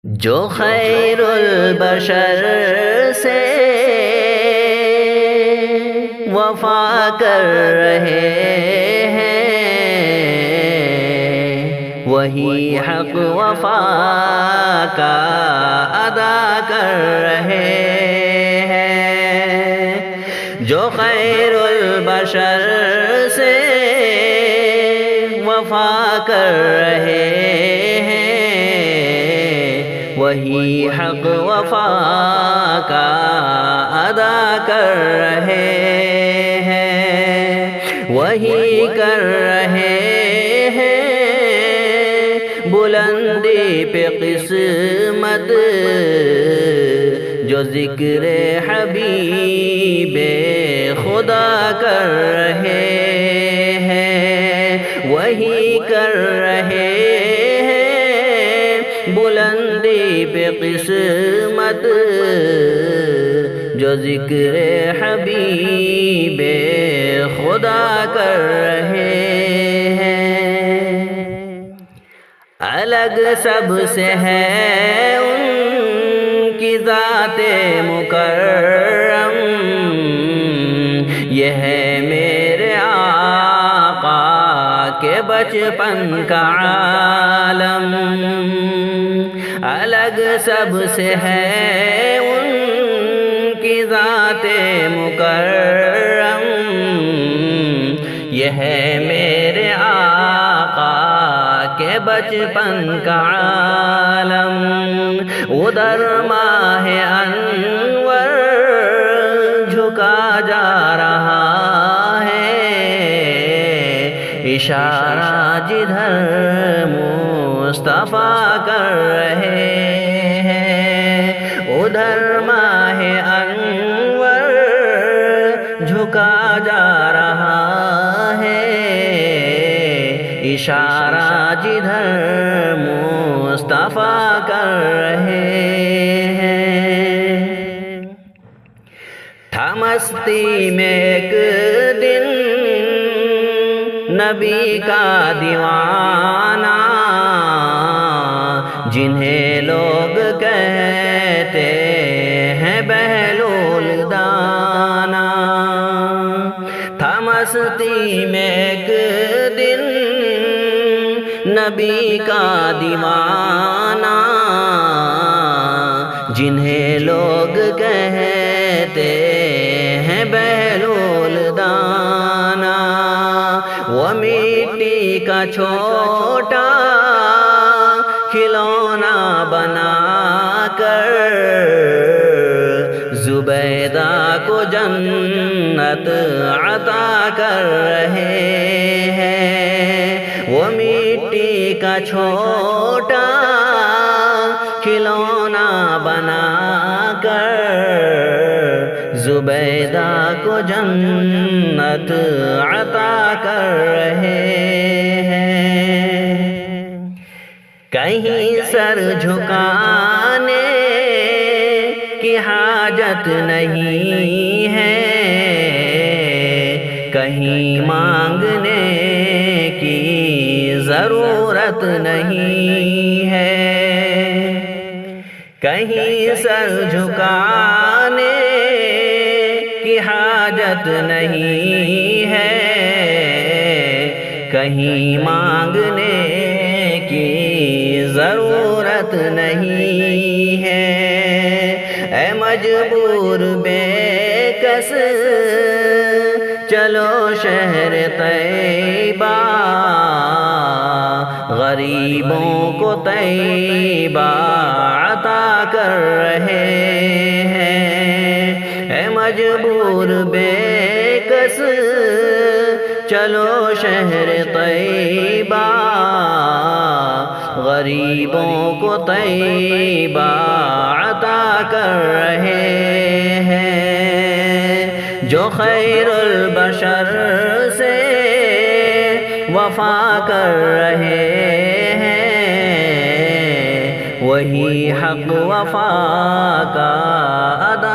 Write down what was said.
جو خیر البشر سے وفا کر رہے ہیں، وہی حق وفا کا ادا کر رہے ہیں۔ جو خیر البشر سے وفا کر رہے ہیں، وہی حق وفا کا ادا کر رہے ہیں، وہی کر رہے ہیں بلندی پہ قسمت، جو ذکر حبیب خدا کر رہے ہیں، وہی کر رہے بلندی پہ قسمت، جو ذکر حبیب خدا کر رہے ہیں۔ الگ سب سے ہے ان کی ذات مکرم، یہ ہے میرے آقا کے بچپن کا عالم۔ الگ سب سے ہے ان کی ذات مکرم، یہ ہے میرے آقا کے بچپن کا عالم۔ ادھر ماہ انور جھکا جا رہا ہے، اشارہ جدھر مصطفیٰ کر رہے ہیں۔ ادھر ماہ انور جھکا جا رہا ہے، اشارہ جدھر مصطفیٰ کر رہے ہیں۔ تھا مستی میں ایک دن نبی کا دیوانہ، جنہیں لوگ کہتے ہیں بہلول دانا۔ تھا مستی میں ایک دن نبی کا دیوانہ، جنہیں لوگ کہتے ہیں بہلول دانا۔ وہ مٹی کا چھوٹا کھلونا بنا کر زبیدہ کو جنت عطا کر رہے ہیں۔ وہ مٹی کا چھوٹا کھلونا بنا کر زبیدہ کو جنت عطا کر رہے ہیں۔ کہیں سر جھکانے کی حاجت نہیں ہے، کہیں مانگنے کی ضرورت نہیں ہے، کہیں سر جھکانے کی حاجت نہیں ہے، کہیں مانگنے کی ضرورت نہیں ہے۔ اے مجبور بے کس چلو شہر طیبہ، غریبوں کو طیبہ عطا کر رہے ہیں۔ اے مجبور بے کس چلو شہر طیبہ، غریبوں کو طیبہ عطا کر رہے ہیں۔ جو خیر البشر سے وفا کر رہے ہیں، وہی حق وفا کا ادا